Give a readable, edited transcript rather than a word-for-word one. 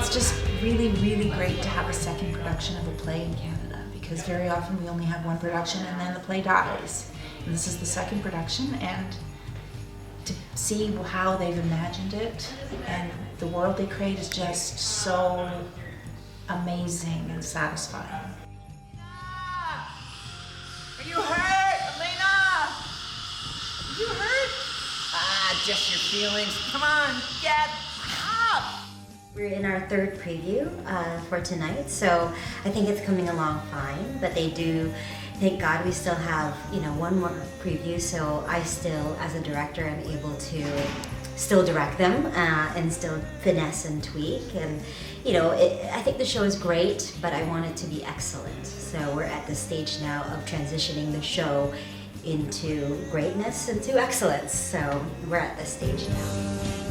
it's just really, really great to have a second production of a play in Canada, because very often we only have one production and then the play dies. And this is the second production, and to see how they've imagined it and the world they create is just so amazing and satisfying. Are you hurt, Elena? Are you hurt? Just your feelings. Come on, get up! We're in our third preview for tonight, so I think it's coming along fine, but they do, thank God we still have, one more preview, so I still, as a director, am able to still direct them and still finesse and tweak, and I think the show is great, but I want it to be excellent. So we're at the stage now of transitioning the show into greatness and to excellence, so we're at this stage now.